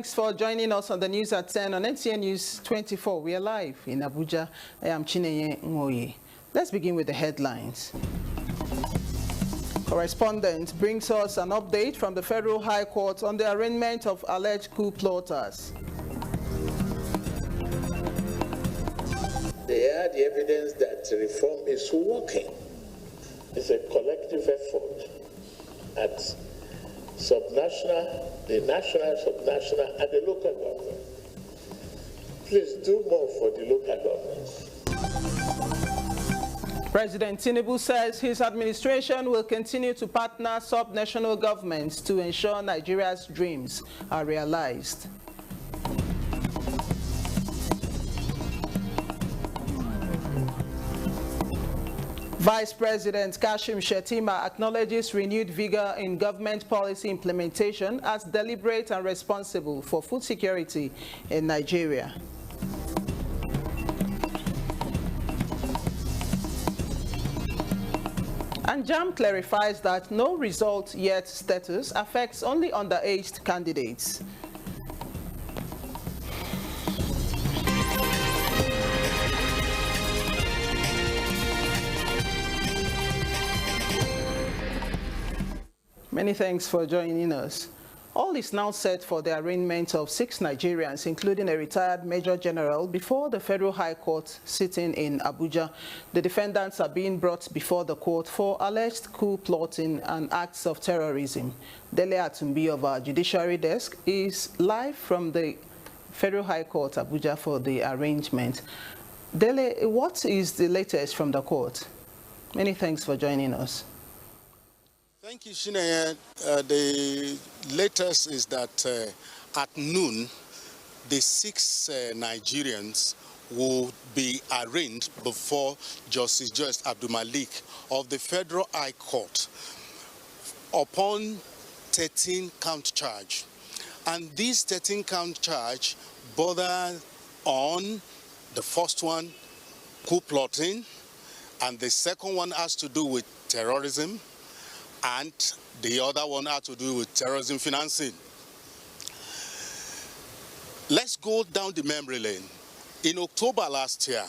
Thanks for joining us on the news at 10 on NTN News 24. We are live in Abuja. I am Chinenye Ngoye. Let's begin with the headlines. Correspondent brings us an update from the Federal High Court on the arraignment of alleged coup plotters. They are the evidence that reform is working. It's a collective effort at subnational, the national, subnational, and the local government. Please do more for the local government. President Tinubu says his administration will continue to partner sub-national governments to ensure Nigeria's dreams are realized. Vice President Kashim Shettima acknowledges renewed vigor in government policy implementation as deliberate and responsible for food security in Nigeria. And JAM clarifies that no result yet status affects only underaged candidates. Many thanks for joining us. All is now set for the arraignment of 6 Nigerians, including a retired Major General, before the Federal High Court sitting in Abuja. The defendants are being brought before the court for alleged coup plotting and acts of terrorism. Dele Atumbi of our Judiciary Desk is live from the Federal High Court, Abuja, for the arraignment. Dele, what is the latest from the court? Many thanks for joining us. Thank you, Chinenye. The latest is that at noon, the 6 Nigerians will be arraigned before Justice Abdul Malik of the Federal High Court upon 13-count charge. And this 13-count charge border on the first one, coup plotting, and the second one has to do with terrorism, and the other one had to do with terrorism financing. Let's go down the memory lane. In October last year,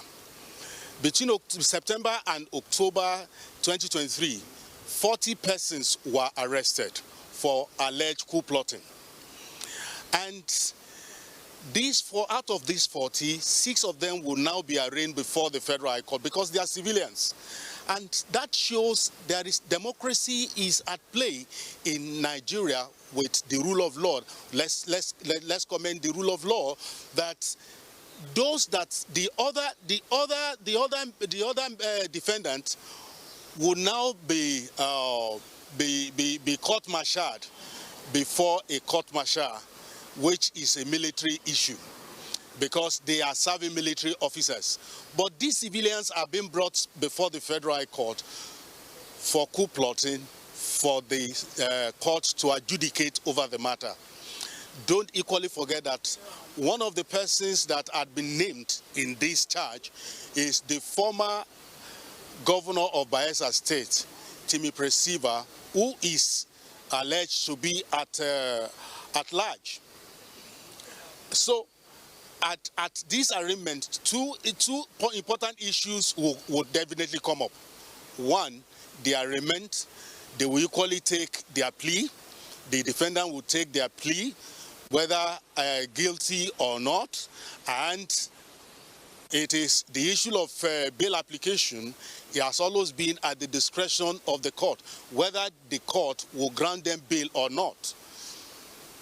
between September and October 2023, 40 persons were arrested for alleged coup plotting. And out of these 40, 6 of them will now be arraigned before the Federal High Court because they are civilians. And that shows there is democracy is at play in Nigeria with the rule of law. Let's commend the rule of law that those that the other defendant will now be court-martialed before a court-martial, which is a military issue, because they are serving military officers. But these civilians are being brought before the Federal High Court for coup plotting, for the court to adjudicate over the matter. Don't equally forget that one of the persons that had been named in this charge is the former governor of Bayelsa State, Timi Presiva, who is alleged to be at large. So, at this arraignment, two important issues will definitely come up. One, the arraignment, they will equally take their plea. The defendant will take their plea, whether guilty or not. And it is the issue of bail application. It has always been at the discretion of the court, whether the court will grant them bail or not.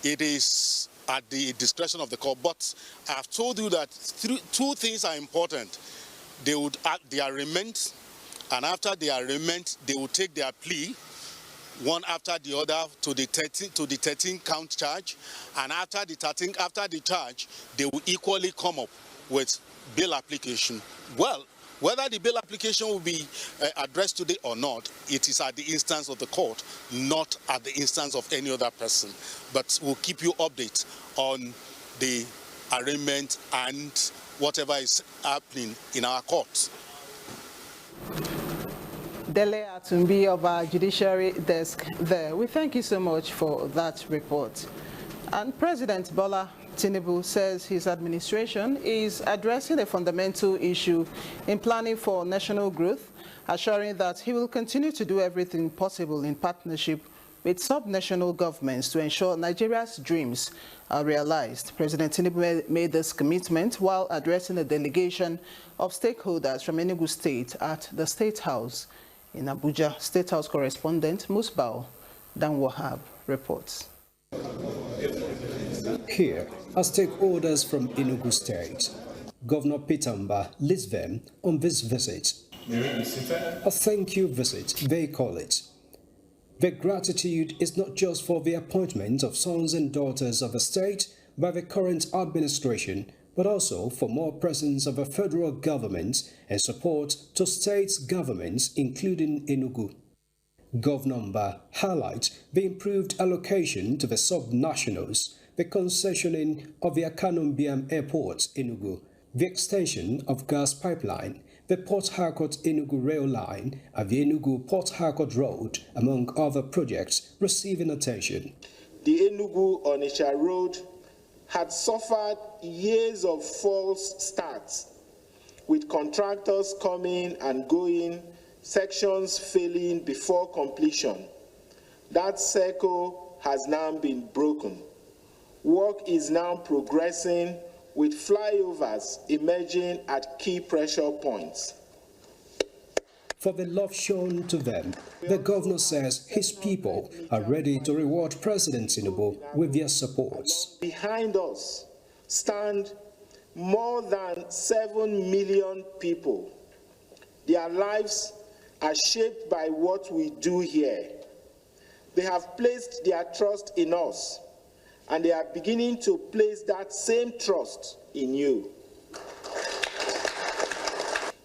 It is at the discretion of the court. But I've told you that 2 things are important. They would act the arraignment, and after the arraignment, they will take their plea, one after the other, to the 13-count charge, and after the charge, they will equally come up with bail application. Well, whether the bail application will be addressed today or not, it is at the instance of the court, not at the instance of any other person. But we'll keep you updated on the arraignment and whatever is happening in our courts. Dele Atumbi of our Judiciary Desk there. We thank you so much for that report. And President Bola Tinubu says his administration is addressing a fundamental issue in planning for national growth, assuring that he will continue to do everything possible in partnership with subnational governments to ensure Nigeria's dreams are realized. President Tinubu made this commitment while addressing a delegation of stakeholders from Enugu State at the State House in Abuja. State House correspondent Musbao Danwahab reports. Here are stakeholders from Enugu State. Governor Pitamba leads them on this visit. A thank you visit, they call it. Their gratitude is not just for the appointment of sons and daughters of the state by the current administration, but also for more presence of the federal government and support to state governments, including Enugu. Governor Mba highlights the improved allocation to the subnationals, the concessioning of the Akanumbiam Airport, Enugu, the extension of gas pipeline, the Port Harcourt-Enugu rail line, and the Enugu-Port Harcourt Road, among other projects receiving attention. The Enugu-Onitsha Road had suffered years of false starts, with contractors coming and going, sections failing before completion. That circle has now been broken. Work is now progressing with flyovers emerging at key pressure points. For the love shown to them, the governor says his people are ready to reward President Tinubu with their supports. Behind us stand more than 7 million people. Their lives are shaped by what we do here. They have placed their trust in us, and they are beginning to place that same trust in you.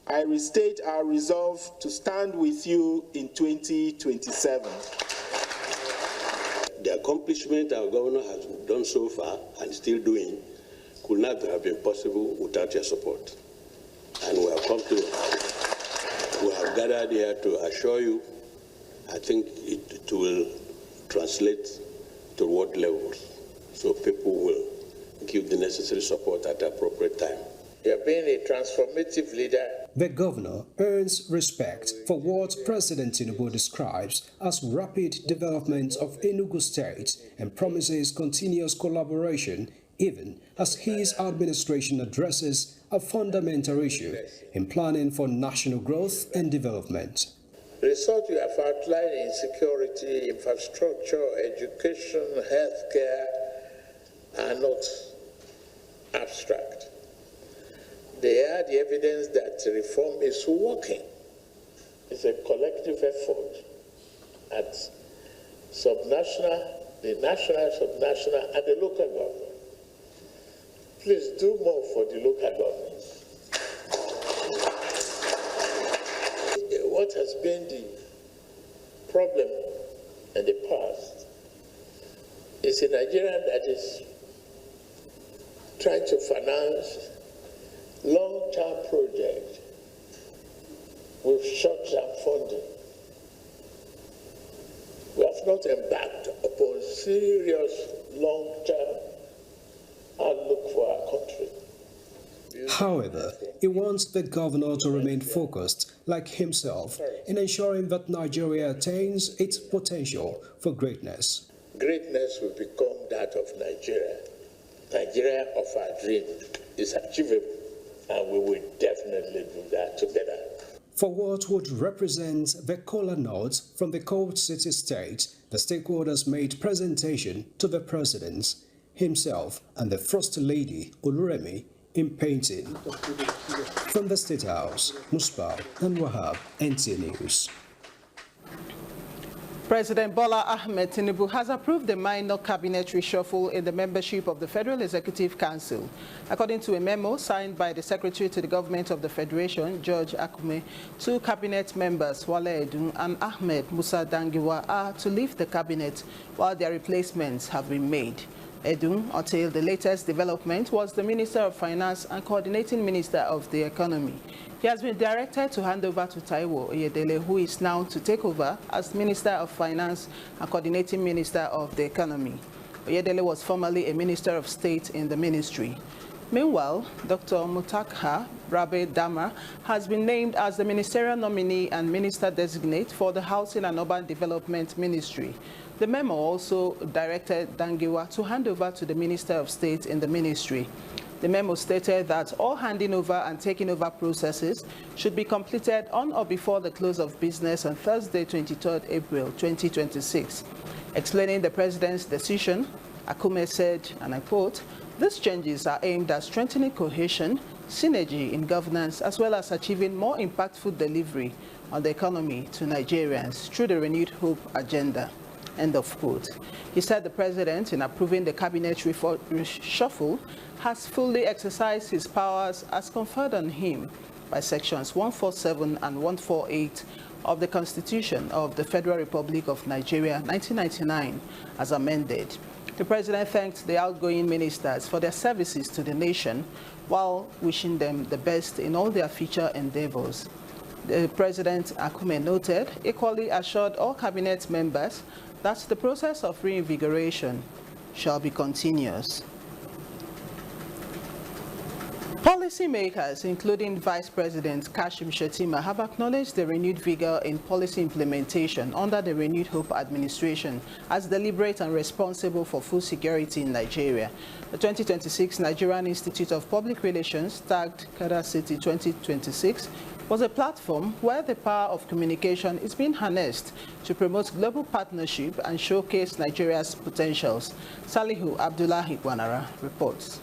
I restate our resolve to stand with you in 2027. The accomplishment our governor has done so far and still doing could not have been possible without your support. And we have gathered here to assure you, I think it will translate to world levels, so people will give the necessary support at the appropriate time. You have been a transformative leader. The governor earns respect for what President Tinubu describes as rapid development of Enugu State and promises continuous collaboration, even as his administration addresses a fundamental issue in planning for national growth and development. The result you have outlined in security, infrastructure, education, healthcare are not abstract. They are the evidence that reform is working. It's a collective effort at subnational, the national, subnational, and the local government. Please do more for the local governments. What has been the problem in the past is a Nigerian that is trying to finance long-term projects with short-term funding. We have not embarked upon serious long-term outlook for our country. However, he wants the governor to remain focused, like himself, in ensuring that Nigeria attains its potential for greatness. Greatness will become that of Nigeria. Nigeria of our dream is achievable, and we will definitely do that together. For what would represent the kola nut from the cold city state, the stakeholders made presentation to the president, himself, and the First Lady, Oluremi, in painting. From the State House, Musbah and Wahab, NTA News. President Bola Ahmed Tinubu has approved the minor cabinet reshuffle in the membership of the Federal Executive Council. According to a memo signed by the Secretary to the Government of the Federation, George Akume, 2 cabinet members, Wale Edun and Ahmed Musa Dangiwa, are to leave the cabinet while their replacements have been made. Edun, until the latest development, was the Minister of Finance and Coordinating Minister of the Economy. He has been directed to hand over to Taiwo Oyedele, who is now to take over as Minister of Finance and Coordinating Minister of the Economy. Oyedele was formerly a Minister of State in the ministry. Meanwhile, Dr. Mutakha Rabe Dama has been named as the ministerial nominee and minister-designate for the Housing and Urban Development Ministry. The memo also directed Dangiwa to hand over to the Minister of State in the ministry. The memo stated that all handing over and taking over processes should be completed on or before the close of business on Thursday, 23rd April 2026. Explaining the President's decision, Akume said, and I quote, "These changes are aimed at strengthening cohesion, synergy in governance, as well as achieving more impactful delivery on the economy to Nigerians through the renewed hope agenda." End of quote. He said the President, in approving the cabinet reshuffle, has fully exercised his powers as conferred on him by sections 147 and 148 of the Constitution of the Federal Republic of Nigeria, 1999, as amended. The President thanked the outgoing ministers for their services to the nation while wishing them the best in all their future endeavors. The President, Akume, noted, equally assured all cabinet members that the process of reinvigoration shall be continuous. Policymakers, including Vice President Kashim Shettima, have acknowledged the renewed vigor in policy implementation under the Renewed Hope administration as deliberate and responsible for food security in Nigeria. The 2026 Nigerian Institute of Public Relations, tagged Kada City 2026, was a platform where the power of communication is being harnessed to promote global partnership and showcase Nigeria's potentials. Salihu Abdullahi Gwanara reports.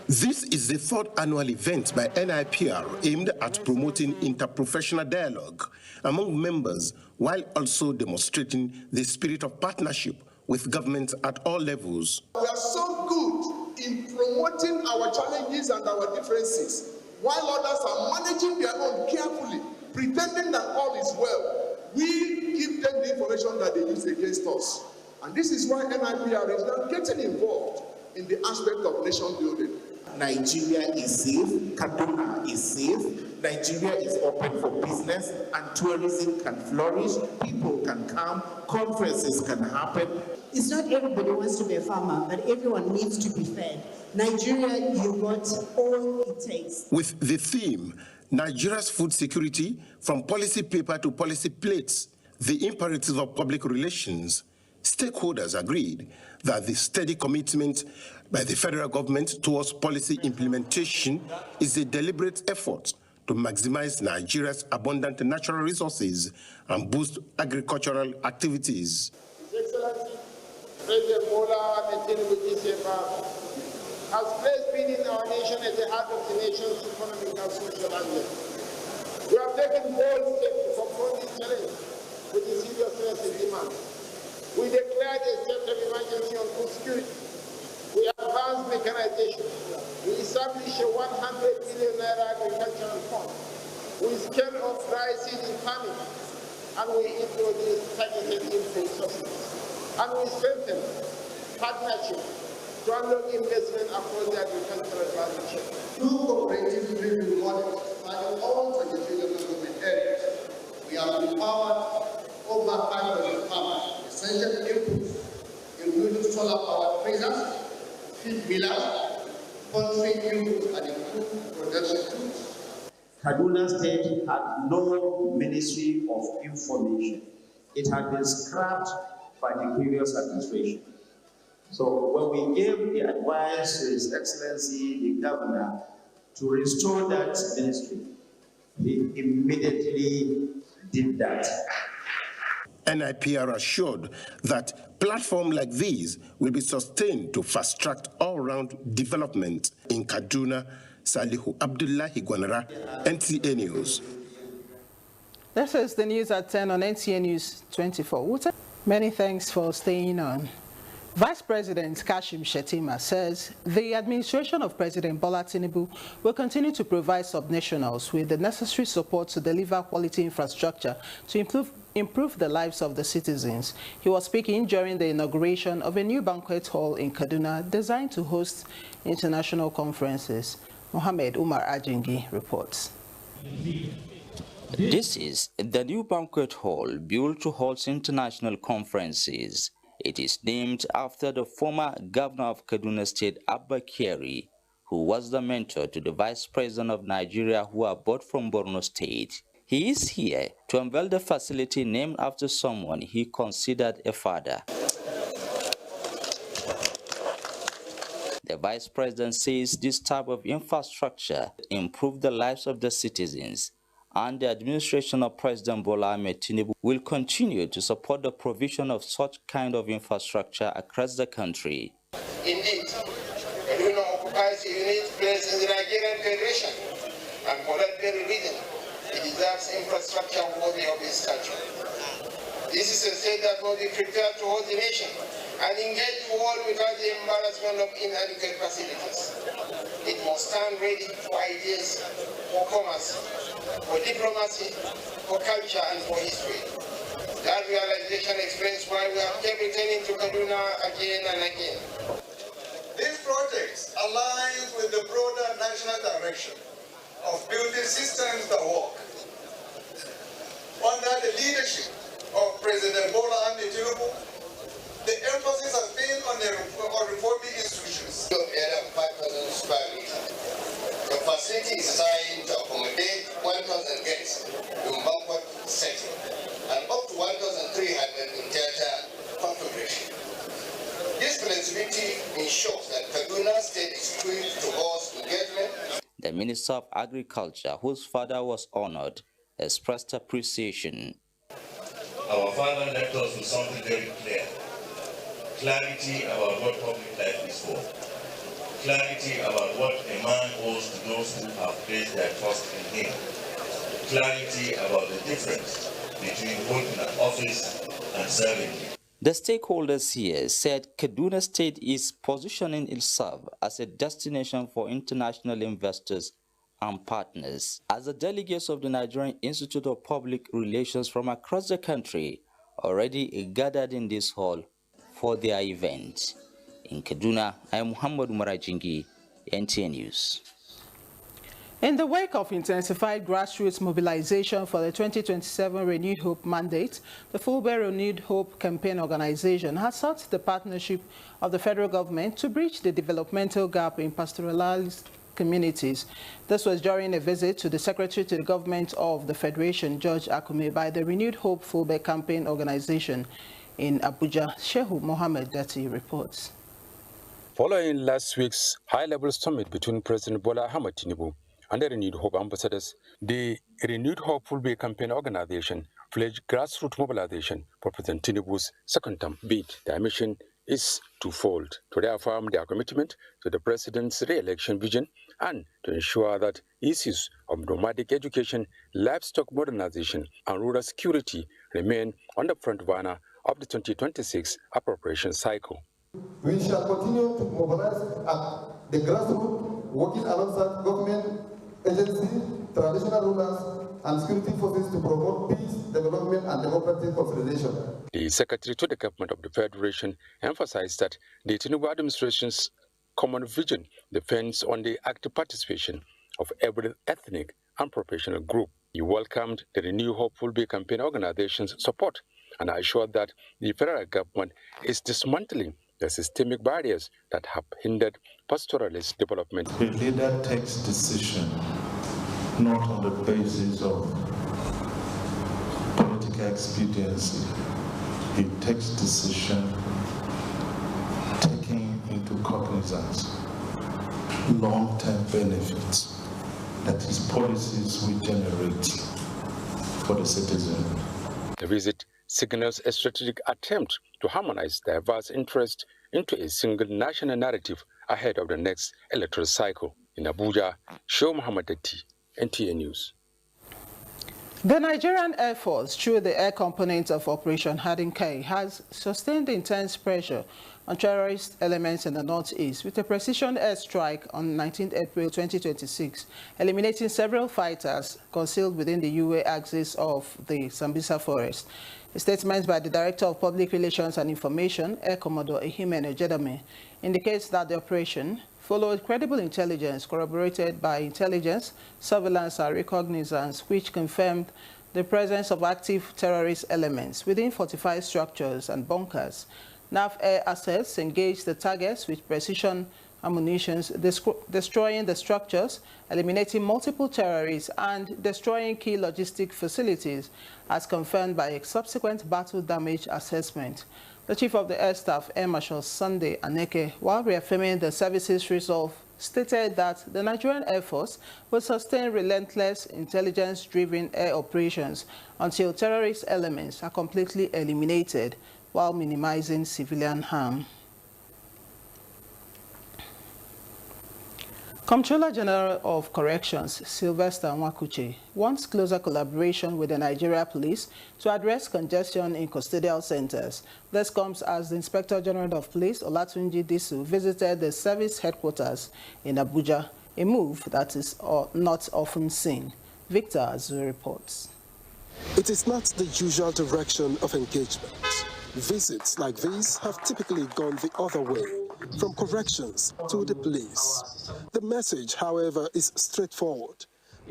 This is the third annual event by NIPR aimed at promoting interprofessional dialogue among members while also demonstrating the spirit of partnership with governments at all levels. We are so good in promoting our challenges and our differences, while others are managing their own carefully, pretending that all is well. We give them the information that they use against us. And this is why NIPR is now getting involved in the aspect of nation building. Nigeria is safe, Kaduna is safe, Nigeria is open for business and tourism can flourish, people can come, conferences can happen. It's not everybody wants to be a farmer, but everyone needs to be fed. Nigeria, you've got all it takes. With the theme, Nigeria's food security from policy paper to policy plates, the imperative of public relations, stakeholders agreed that the steady commitment by the federal government towards policy implementation is a deliberate effort to maximize Nigeria's abundant natural resources and boost agricultural activities. His Excellency, President Bola has placed feeding our nation at the heart of the nation's economic and social agenda. We have taken bold steps to confront this challenge with the seriousness in demand. We declared a state of emergency on food security. We advanced mechanization. We established a 100 billion naira agricultural fund. We scaled off dry seed farming, and we introduced targeted input subsidies. And we strengthened partnership to unlock investment across the agricultural value chain. Through cooperative drinking models spanning all 23 government areas, we have empowered over 500 farmers, essential inputs, including solar powered freezers, feed millers, poultry inputs, and improved production tools. Kaduna State had no Ministry of Information. It had been scrapped by the previous administration. So when we gave the advice to His Excellency the Governor to restore that ministry, he immediately did that. NIPR assured that platforms like these will be sustained to fast-track all-round development in Kaduna. Salihu Abdullahi Gwanara, NTA News. This is the news at 10 on NTA News 24. Many thanks for staying on. Vice President Kashim Shettima says the administration of President Bola Tinubu will continue to provide subnationals with the necessary support to deliver quality infrastructure to improve the lives of the citizens. He was speaking during the inauguration of a new banquet hall in Kaduna designed to host international conferences. Mohammed Umar Ajingi reports. This is the new banquet hall built to host international conferences. It is named after the former governor of Kaduna State, Abba Kyari, who was the mentor to the vice president of Nigeria who are both from Borno State. He is here to unveil the facility named after someone he considered a father. The vice president says this type of infrastructure improves the lives of the citizens, and the administration of President Bola Ahmed Tinubu will continue to support the provision of such kind of infrastructure across the country. Indeed, Kaduna occupies a unique place in the Nigerian Federation, and for that very reason, it deserves infrastructure worthy of its country. This is a state that will be prepared to host the nation and engage the world without the embarrassment of inadequate facilities. It must stand ready for ideas, for commerce, for diplomacy, for culture, and for history. That realization explains why we have kept returning to Kaduna again and again. These projects align with the broader national direction of building systems that work. Under the leadership of President Bola Ahmed Tinubu, the emphasis has been on reforming institutions. Area of 5,000 square meters. The facility is designed to accommodate 1,000 guests in banquet setting and up to 1,300 in theater configuration. This flexibility ensures that Kaduna State is equipped to host engagement. The Minister of Agriculture, whose father was honored, expressed appreciation. Our father left us with something very clear. Clarity about what public life is for. Clarity about what a man owes to those who have placed their trust in him. Clarity about the difference between holding an office and serving him. The stakeholders here said Kaduna State is positioning itself as a destination for international investors and partners, as the delegates of the Nigerian Institute of Public Relations from across the country already gathered in this hall for their event. In Kaduna, I am Muhammad Marajingi, NTN News. In the wake of intensified grassroots mobilization for the 2027 Renewed Hope mandate, the Fulbe Renewed Hope campaign organization has sought the partnership of the federal government to bridge the developmental gap in pastoralist communities. This was during a visit to the Secretary to the Government of the Federation, George Akume, by the Renewed Hope Fulbe campaign organization in Abuja. Shehu Mohammed Dati reports. Following last week's high-level summit between President Bola Ahmed Tinubu and the Renewed Hope ambassadors, the Renewed Hope Fulbe campaign organization pledged grassroots mobilization for President Tinubu's second-term bid. Their mission is twofold: to reaffirm their commitment to the president's re-election vision and to ensure that issues of nomadic education, livestock modernization, and rural security remain on the front burner of the 2026 appropriation cycle. We shall continue to mobilize at the grassroots, working alongside government agencies, traditional rulers, and security forces to promote peace, development, and democratic consolidation. The Secretary to the Government of the Federation emphasized that the Tinubu administration's common vision depends on the active participation of every ethnic and professional group. He welcomed the Renew Hope Fulbe campaign organization's support and assured that the federal government is dismantling the systemic barriers that have hindered pastoralist development. A leader takes decision not on the basis of political expediency. He takes decision taking into cognizance long-term benefits that his policies will generate for the citizen. The visit signals a strategic attempt to harmonize diverse interests into a single national narrative ahead of the next electoral cycle. In Abuja, Shehu Muhammad Dati, NTN News. The Nigerian Air Force, through the air component of Operation Hardin Kai, has sustained intense pressure on terrorist elements in the northeast with a precision airstrike on 19 April 2026, eliminating several fighters concealed within the UA axis of the Sambisa forest. A statement by the Director of Public Relations and Information, Air Commodore Ehimene Jedame, indicates that the operation followed credible intelligence corroborated by intelligence, surveillance, and reconnaissance, which confirmed the presence of active terrorist elements within fortified structures and bunkers. NAV air assets engaged the targets with precision ammunitions, destroying the structures, eliminating multiple terrorists, and destroying key logistic facilities, as confirmed by a subsequent battle damage assessment. The Chief of the Air Staff, Air Marshal Sunday Aneke, while reaffirming the service's resolve, stated that the Nigerian Air Force will sustain relentless intelligence-driven air operations until terrorist elements are completely eliminated, while minimizing civilian harm. Comptroller General of Corrections, Sylvester Nwakuche, wants closer collaboration with the Nigeria Police to address congestion in custodial centers. This comes as the Inspector General of Police, Olatunji Disu, visited the service headquarters in Abuja, a move that is not often seen. Victor Azu reports. It is not the usual direction of engagement. Visits like these have typically gone the other way, from corrections to the police. The message, however, is straightforward.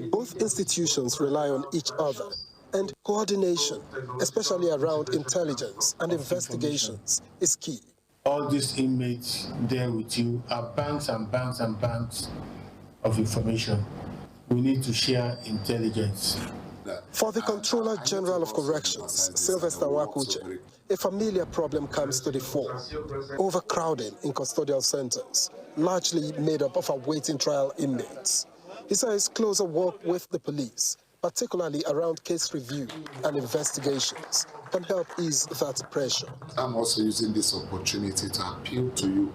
Both institutions rely on each other, and coordination, especially around intelligence and investigations, is key. All these inmates there with you are banks and banks and banks of information. We need to share intelligence. For the Comptroller General of Corrections, Sylvester Nwakuche, a familiar problem comes to the fore: overcrowding in custodial centers, largely made up of awaiting trial inmates. He says closer work with the police, particularly around case review and investigations, can help ease that pressure. I'm also using this opportunity to appeal to you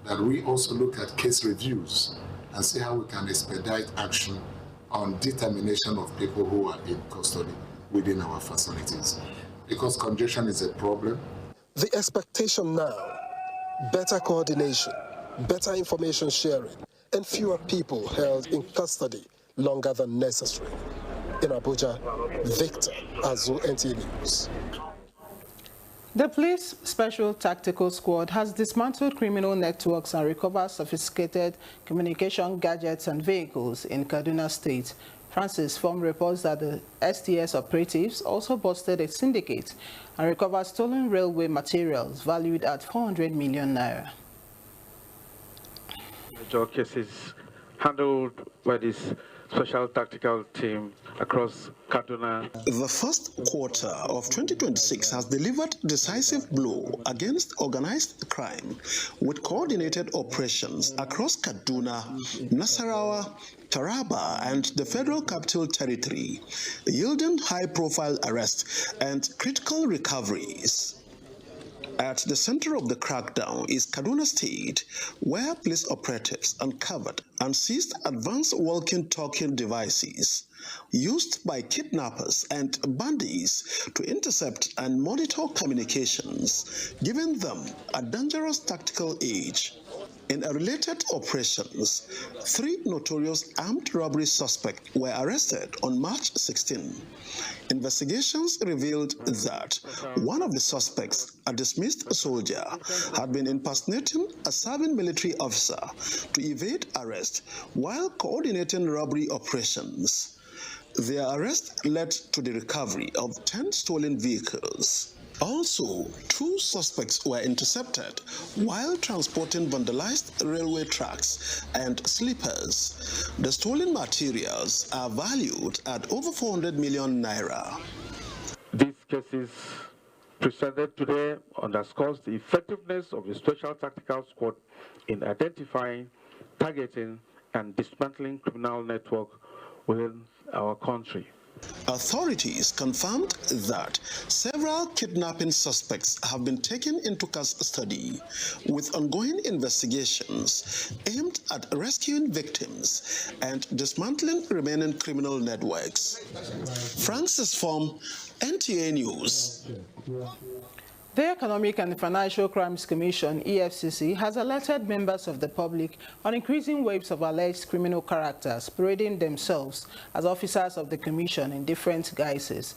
that we also look at case reviews and see how we can expedite action on determination of people who are in custody within our facilities. Because congestion is a problem. The expectation now: better coordination, better information sharing, and fewer people held in custody longer than necessary. In Abuja, Victor Azu, NTA News. The Police Special Tactical Squad has dismantled criminal networks and recovered sophisticated communication gadgets and vehicles in Kaduna State. Francis Form reports that the STS operatives also busted a syndicate and recovered stolen railway materials valued at 400 million naira. Major cases handled by this special tactical team across Kaduna. The first quarter of 2026 has delivered decisive blow against organized crime with coordinated operations across Kaduna, Nasarawa, Taraba, and the Federal Capital Territory, yielding high-profile arrests and critical recoveries. At the center of the crackdown is Kaduna State, where police operatives uncovered and seized advanced walkie-talkie devices used by kidnappers and bandits to intercept and monitor communications, giving them a dangerous tactical edge. In a related operations, 3 notorious armed robbery suspects were arrested on March 16. Investigations revealed that one of the suspects, a dismissed soldier, had been impersonating a serving military officer to evade arrest while coordinating robbery operations. Their arrest led to the recovery of 10 stolen vehicles. Also, 2 suspects were intercepted while transporting vandalized railway tracks and sleepers. The stolen materials are valued at over 400 million naira. These cases presented today underscores the effectiveness of the Special Tactical Squad in identifying, targeting, and dismantling criminal network within our country. Authorities confirmed that several kidnapping suspects have been taken into custody, with ongoing investigations aimed at rescuing victims and dismantling remaining criminal networks. Francis Form, NTA News. The Economic and Financial Crimes Commission, EFCC, has alerted members of the public on increasing waves of alleged criminal characters parading themselves as officers of the commission in different guises.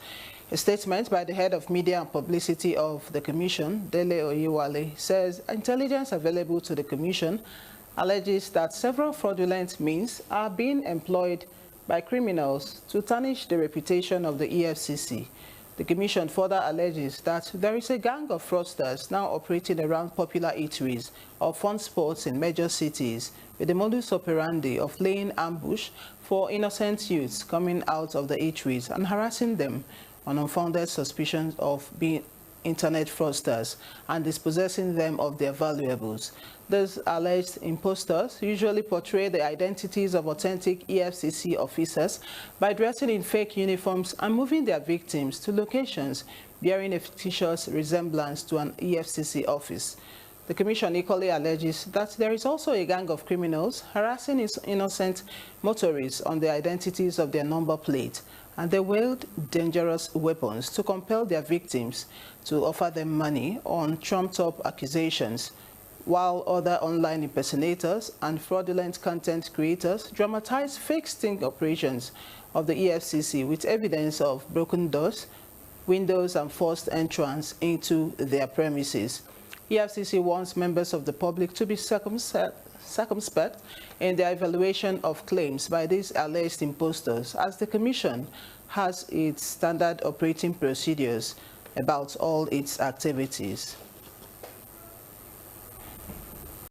A statement by the head of media and publicity of the commission, Dele Oyewale, says intelligence available to the commission alleges that several fraudulent means are being employed by criminals to tarnish the reputation of the EFCC. The Commission further alleges that there is a gang of fraudsters now operating around popular eateries or fun spots in major cities with the modus operandi of laying ambush for innocent youths coming out of the eateries and harassing them on unfounded suspicions of being internet fraudsters and dispossessing them of their valuables. These alleged impostors usually portray the identities of authentic EFCC officers by dressing in fake uniforms and moving their victims to locations bearing a fictitious resemblance to an EFCC office. The Commission equally alleges that there is also a gang of criminals harassing innocent motorists on the identities of their number plate, and they wield dangerous weapons to compel their victims to offer them money on trumped-up accusations, while other online impersonators and fraudulent content creators dramatize fake sting operations of the EFCC with evidence of broken doors, windows, and forced entrance into their premises. EFCC wants members of the public to be circumspect in their evaluation of claims by these alleged impostors, as the Commission has its standard operating procedures about all its activities.